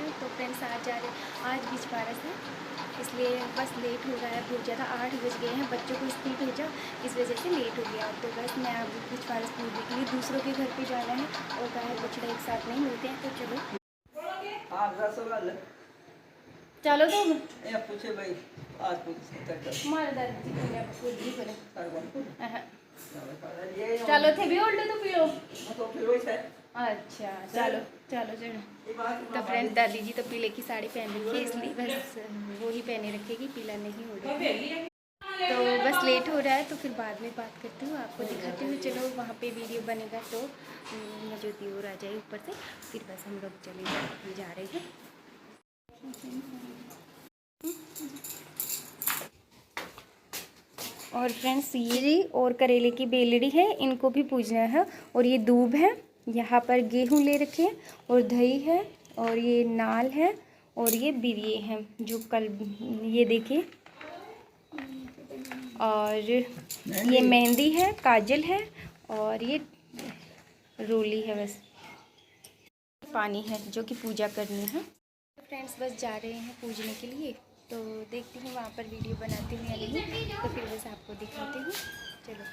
हैं। तो फ्रेंड्स आज बीच पारस है, इसलिए बस लेट हो गया है बहुत ज़्यादा। 8 बज गए हैं, बच्चों को स्कूल भेजा, इस वजह से लेट हो गया। तो बस मैं अब बीच पारस पूजने के लिए दूसरों के घर पे जाना है और गाय बछड़ा एक साथ नहीं मिलते हैं। तो चलो चलो तो पूछे भाई आज कुछ हमारे दादाजी चलो थे भी उल्टे तो पियो। अच्छा चलो चलो चलो। तो फ्रेंड्स दादी जी तो पीले की साड़ी पहन रखी है, इसलिए बस वो ही पहने रखेगी, पीला नहीं ओढ़ेगी। तो बस लेट हो रहा है, तो फिर बाद में बात करती हूँ, आपको दिखाती हूँ। चलो वहाँ पे वीडियो बनेगा तो मुझे दियोर आ जाए ऊपर से, फिर बस हम लोग चले जा रहे हैं। और फ्रेंड्स ये और करेले की बेलड़ी है, इनको भी पूजना है। और ये दूब है, यहाँ पर गेहूँ ले रखे हैं, और दही है, और ये नाल है, और ये बिरिये हैं जो कल ये देखिए। और ये मेहंदी है, काजल है, और ये रोली है। बस पानी है जो कि पूजा करनी है। फ्रेंड्स बस जा रहे हैं पूजने के लिए, तो देखती हूँ वहाँ पर वीडियो बनाती हूँ या नहीं, तो फिर बस आपको दिखाती हूँ। चलो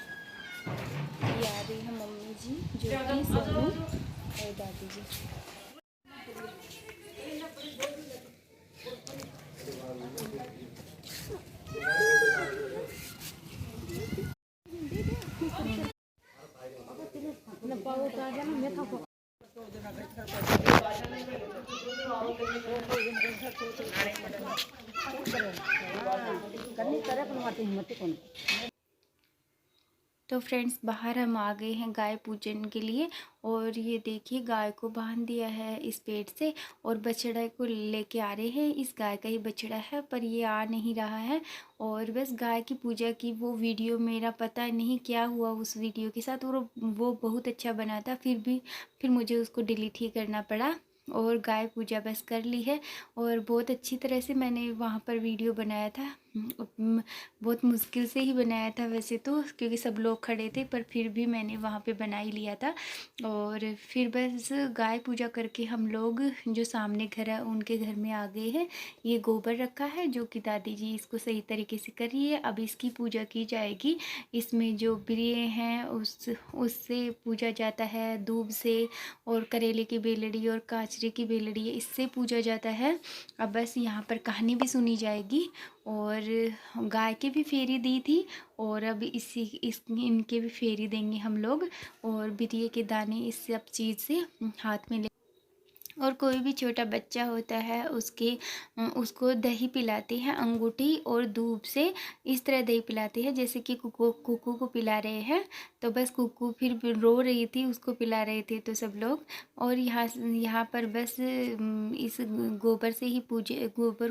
ये आ रही है मम्मी जी, जो कि सोनू और दादी जी। तो फ्रेंड्स बाहर हम आ गए हैं गाय पूजन के लिए, और ये देखिए गाय को बांध दिया है इस पेड़ से, और बछड़ा को लेके आ रहे हैं। इस गाय का ही बछड़ा है, पर ये आ नहीं रहा है। और बस गाय की पूजा की वो वीडियो, मेरा पता नहीं क्या हुआ उस वीडियो के साथ, और वो बहुत अच्छा बना था, फिर मुझे उसको डिलीट ही करना पड़ा। और गाय पूजा बस कर ली है, और बहुत अच्छी तरह से मैंने वहाँ पर वीडियो बनाया था। बहुत मुश्किल से ही बनाया था वैसे तो, क्योंकि सब लोग खड़े थे, पर फिर भी मैंने वहाँ पे बना ही लिया था। और फिर बस गाय पूजा करके हम लोग जो सामने घर है उनके घर में आ गए हैं। ये गोबर रखा है जो कि दादी जी इसको सही तरीके से कर रही है। अब इसकी पूजा की जाएगी। इसमें जो बिरिये हैं उससे पूजा जाता है, दूब से, और करेले की बेलड़ी और काचरे की बेलड़ी है, इससे पूजा जाता है। अब बस यहाँ पर कहानी भी सुनी जाएगी, और गाय के भी फेरी दी थी, और अब इनके भी फेरी देंगे हम लोग। और बिरिये के दाने इस सब चीज़ से हाथ में ले, और कोई भी छोटा बच्चा होता है उसको दही पिलाते हैं, अंगूठी और दूध से इस तरह दही पिलाते हैं, जैसे कि कुकू को पिला रहे हैं। तो बस कुकू फिर रो रही थी, उसको पिला रहे थे तो सब लोग। और यहाँ पर बस इस गोबर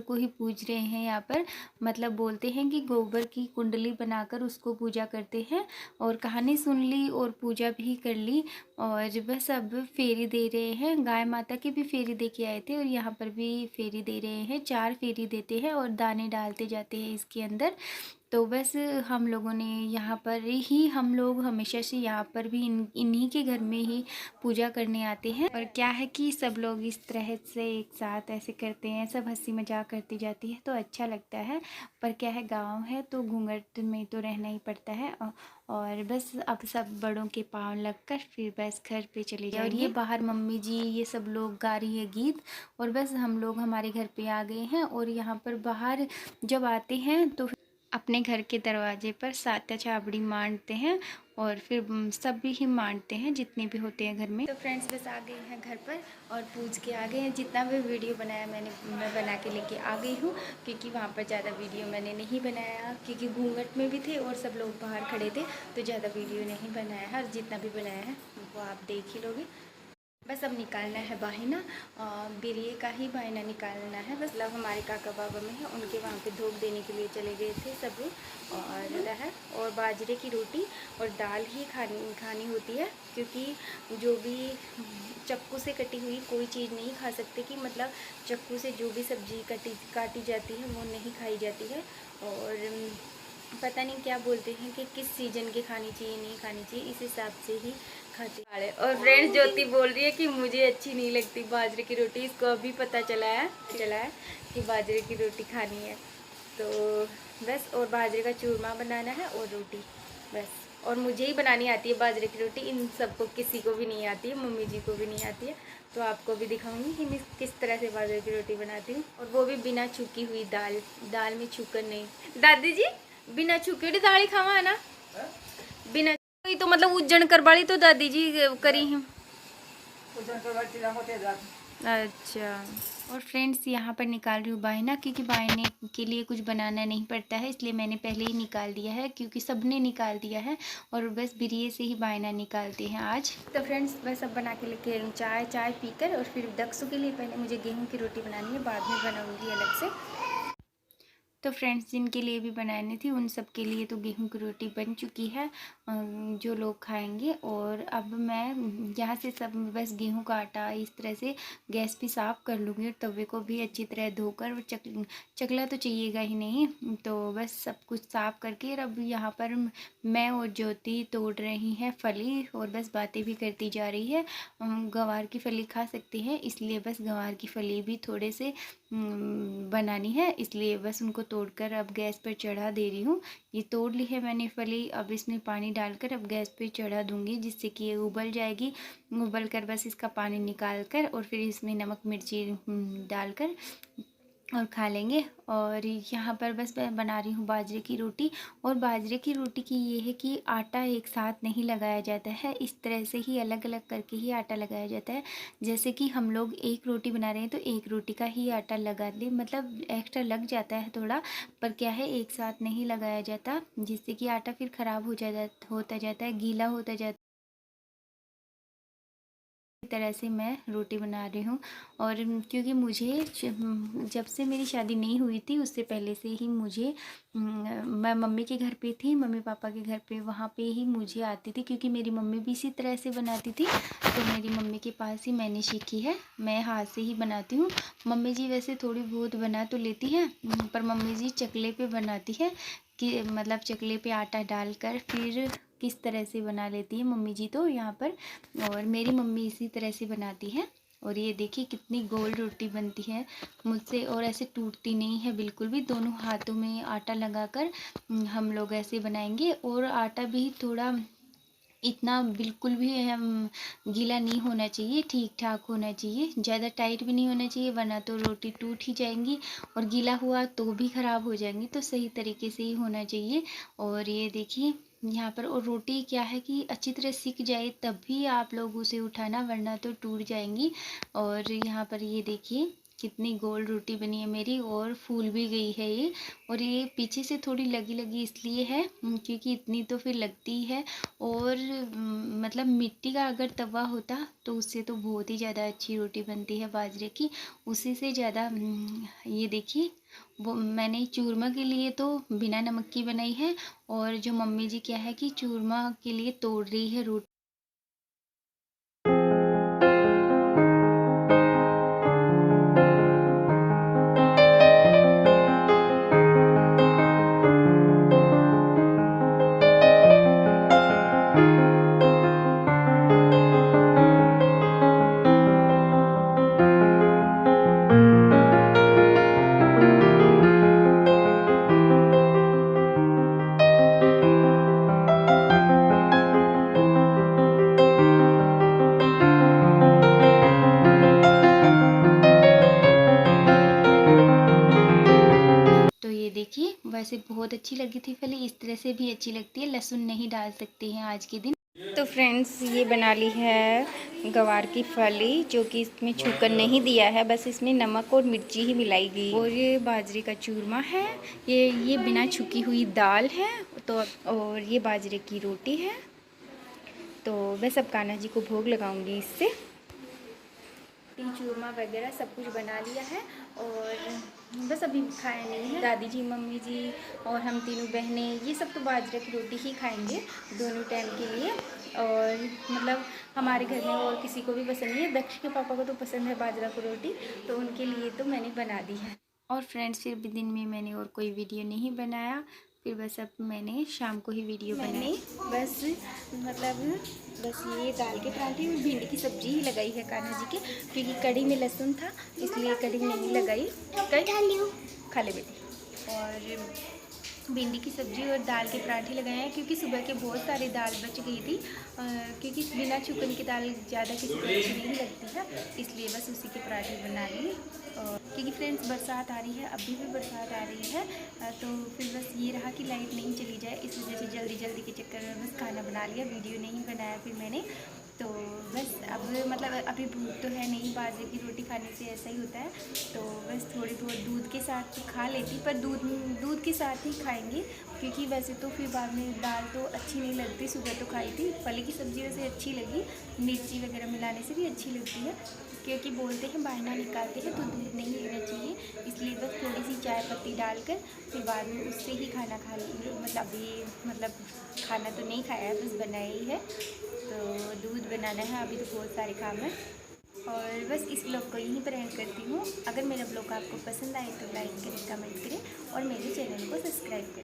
को ही पूज रहे हैं यहाँ पर। मतलब बोलते हैं कि गोबर की कुंडली बनाकर उसको पूजा करते हैं। और कहानी सुन ली और पूजा भी कर ली, और बस अब फेरी दे रहे हैं। गाय माता की भी फेरी दे के आए थे, और यहाँ पर भी फेरी दे रहे हैं। 4 फेरी देते हैं और दाने डालते जाते हैं इसके अंदर। तो बस हम लोगों ने यहाँ पर ही, हम लोग हमेशा से यहाँ पर भी इन्हीं के घर में ही पूजा करने आते हैं। और क्या है कि सब लोग इस तरह से एक साथ ऐसे करते हैं, सब हंसी मजाक करती जाती है, तो अच्छा लगता है। पर क्या है, गांव है तो घूंघट में तो रहना ही पड़ता है। और बस अब सब बड़ों के पाँव लगकर फिर बस घर पे चले जाएंगे। और ये बाहर मम्मी जी ये सब लोग गा रही है गीत, और बस हम लोग हमारे घर पे आ गए हैं। और यहाँ पर बाहर जब आते हैं तो अपने घर के दरवाजे पर सात्या छाबड़ी मांडते हैं, और फिर सभी ही मांडते हैं जितने भी होते हैं घर में। तो फ्रेंड्स बस आ गए हैं घर पर, और पूज के आ गए हैं। जितना भी वीडियो बनाया मैं बना के लेके आ गई हूँ, क्योंकि वहाँ पर ज़्यादा वीडियो मैंने नहीं बनाया, क्योंकि घूंघट में भी थे और सब लोग बाहर खड़े थे, तो ज़्यादा वीडियो नहीं बनाया है। जितना भी बनाया है वो आप देख ही लोगे। बस अब निकालना है बाहिना, बिरिये का ही बाहिना निकालना है। बस मतलब हमारे काका बाबा में है, उनके वहाँ पे धूप देने के लिए चले गए थे सब। और बाजरे की रोटी और दाल ही खानी होती है, क्योंकि जो भी चक्कू से कटी हुई कोई चीज़ नहीं खा सकते, कि मतलब चक्कू से जो भी सब्जी काटी जाती है वो नहीं खाई जाती है। और पता नहीं क्या बोलते हैं कि किस सीजन के खानी चाहिए नहीं खानी चाहिए, इस हिसाब से ही खाती है। और फ्रेंड्स ज्योति बोल रही है कि मुझे अच्छी नहीं लगती बाजरे की रोटी। इसको अभी पता चला है कि बाजरे की रोटी खानी है। तो बस, और बाजरे का चूरमा बनाना है और रोटी, बस। और मुझे ही बनानी आती है बाजरे की रोटी, इन सबको किसी को भी नहीं आती है, मम्मी जी को भी नहीं आती है। तो आपको भी दिखाऊंगी कि मैं किस तरह से बाजरे की रोटी बनाती हूँ, और वो भी बिना छुकी हुई दाल में छुकर नहीं। दादी जी बिना छुके दाल ही खावा है ना, बिना तो मतलब उज्जन करवाली तो दादी जी करी है। अच्छा। और फ्रेंड्स यहाँ पर निकाल रही हूँ बायना, क्योंकि बायने के लिए कुछ बनाना नहीं पड़ता है, इसलिए मैंने पहले ही निकाल दिया है, क्योंकि सबने निकाल दिया है और बस बिरिये से ही बायना निकालते हैं आज। तो फ्रेंड्स बस अब बना के लेके चाय पीकर, और फिर दक्षु के लिए पहले मुझे गेहूँ की रोटी बनानी है, बाद में बनाऊँगी अलग से। तो फ्रेंड्स जिनके लिए भी बनानी थी उन सब के लिए तो गेहूं की रोटी बन चुकी है, जो लोग खाएंगे। और अब मैं यहाँ से सब बस गेहूं का आटा इस तरह से गैस पे साफ़ कर लूँगी, और तवे को भी अच्छी तरह धोकर, और चकला तो चाहिएगा ही नहीं, तो बस सब कुछ साफ़ करके। और अब यहाँ पर मैं और ज्योति तोड़ रही हैं फली, और बस बातें भी करती जा रही है। गंवार की फली खा सकते हैं, इसलिए बस गंवार की फली भी थोड़े से बनानी है, इसलिए बस उनको तोड़कर अब गैस पर चढ़ा दे रही हूँ। ये तोड़ ली है मैंने फली, अब इसमें पानी डालकर अब गैस पे चढ़ा दूँगी, जिससे कि ये उबल जाएगी। उबल कर बस इसका पानी निकाल कर, और फिर इसमें नमक मिर्ची डालकर और खा लेंगे। और यहाँ पर बस मैं बना रही हूँ बाजरे की रोटी। और बाजरे की रोटी की ये है कि आटा एक साथ नहीं लगाया जाता है, इस तरह से ही अलग अलग करके ही आटा लगाया जाता है। जैसे कि हम लोग एक रोटी बना रहे हैं तो एक रोटी का ही आटा लगा दें, मतलब एक्स्ट्रा लग जाता है थोड़ा, पर क्या है एक साथ नहीं लगाया जाता, जिससे कि आटा फिर ख़राब होता जाता है, गीला होता जाता है। तरह से मैं रोटी बना रही हूँ। और क्योंकि मुझे जब से मेरी शादी नहीं हुई थी उससे पहले से ही मुझे, मैं मम्मी के घर पे थी, मम्मी पापा के घर पे, वहाँ पे ही मुझे आती थी, क्योंकि मेरी मम्मी भी इसी तरह से बनाती थी, तो मेरी मम्मी के पास ही मैंने सीखी है। मैं हाथ से ही बनाती हूँ। मम्मी जी वैसे थोड़ी बहुत बना तो लेती हैं, पर मम्मी जी चकले पे बनाती है, कि मतलब चकले पे आटा डालकर फिर किस तरह से बना लेती है मम्मी जी तो यहाँ पर। और मेरी मम्मी इसी तरह से बनाती है। और ये देखिए कितनी गोल रोटी बनती है मुझसे, और ऐसे टूटती नहीं है बिल्कुल भी। दोनों हाथों में आटा लगाकर हम लोग ऐसे बनाएंगे। और आटा भी थोड़ा इतना बिल्कुल भी हम गीला नहीं होना चाहिए, ठीक ठाक होना चाहिए, ज़्यादा टाइट भी नहीं होना चाहिए, वरना तो रोटी टूट ही जाएंगी, और गीला हुआ तो भी ख़राब हो जाएंगी, तो सही तरीके से ही होना चाहिए। और ये देखिए यहाँ पर, और रोटी क्या है कि अच्छी तरह सिक जाए तब भी आप लोग उसे उठाना, वरना तो टूट जाएंगी। और यहाँ पर ये देखिए कितनी गोल रोटी बनी है मेरी, और फूल भी गई है ये। और ये पीछे से थोड़ी लगी लगी इसलिए है क्योंकि इतनी तो फिर लगती ही है। और मतलब मिट्टी का अगर तवा होता तो उससे तो बहुत ही ज़्यादा अच्छी रोटी बनती है बाजरे की, उसी से ज़्यादा। ये देखिए वो मैंने चूरमा के लिए तो बिना नमक की बनाई है, और जो मम्मी जी क्या है कि चूरमा के लिए तोड़ रही है रोटी। तो ये देखिए वैसे बहुत अच्छी लगी थी फली, इस तरह से भी अच्छी लगती है, लहसुन नहीं डाल सकते हैं आज के दिन। तो फ्रेंड्स ये बना ली है गवार की फली, जो कि इसमें छूकर नहीं दिया है, बस इसमें नमक और मिर्ची ही मिलाई गई। और ये बाजरे का चूरमा है, ये बिना छुकी हुई दाल है, तो और ये बाजरे की रोटी है। तो बस अब कान्हा जी को भोग लगाऊंगी इससे। चूरमा वगैरह सब कुछ बना लिया है, और बस अभी खाया नहीं है। दादी जी, मम्मी जी और हम तीनों बहनें, ये सब तो बाजरे की रोटी ही खाएंगे दोनों टाइम के लिए। और मतलब हमारे घर में और किसी को भी पसंद नहीं है, दक्ष के पापा को तो पसंद है बाजरा की रोटी, तो उनके लिए तो मैंने बना दी है। और फ्रेंड्स फिर भी दिन में मैंने और कोई वीडियो नहीं बनाया, फिर बस अब मैंने शाम को ही वीडियो बनाई। बस ये दाल के पराठे और भिंडी की सब्जी ही लगाई है कान्हा जी के, क्योंकि कड़ी में लहसुन था इसलिए कड़ी नहीं लगाई। खा ले बेटी। और भिंडी की सब्जी और दाल के पराठे लगाए हैं, क्योंकि सुबह के बहुत सारी दाल बच गई थी, क्योंकि बिना चुकन की दाल ज़्यादा किसी को अच्छी नहीं लगती है, इसलिए बस उसी के पराठे बना लिए। क्योंकि फ्रेंड्स बरसात आ रही है, अभी भी बरसात आ रही है, तो फिर बस ये रहा कि लाइट नहीं चली जाए, इस वजह से जल्दी जल्दी के चक्कर में बस खाना बना लिया, वीडियो नहीं बनाया फिर मैंने। तो बस अब अभी भूख तो है नहीं, बाजरे की रोटी खाने से ऐसा ही होता है, तो बस थोड़ी बहुत दूध के साथ खा लेती, पर दूध के साथ ही खाएंगे, क्योंकि वैसे तो फिर बाद में दाल तो अच्छी नहीं लगती। सुबह तो खाई थी, फली की सब्ज़ी वैसे अच्छी लगी, मिर्ची वगैरह मिलाने से भी अच्छी लगती है, क्योंकि बोलते हैं बायना निकालते हैं तो दूध नहीं लेना चाहिए, इसलिए बस थोड़ी सी चाय पत्ती डालकर फिर बाद में उससे ही खाना खा लेंगे। खाना तो नहीं खाया है, बस बनाया ही है, तो दूध बनाना है, अभी तो बहुत सारे काम हैं। और बस इस ब्लॉग को यहीं पर एंड करती हूँ। अगर मेरा ब्लॉग आपको पसंद आए तो लाइक करें, कमेंट करें और मेरे चैनल को सब्सक्राइब करें।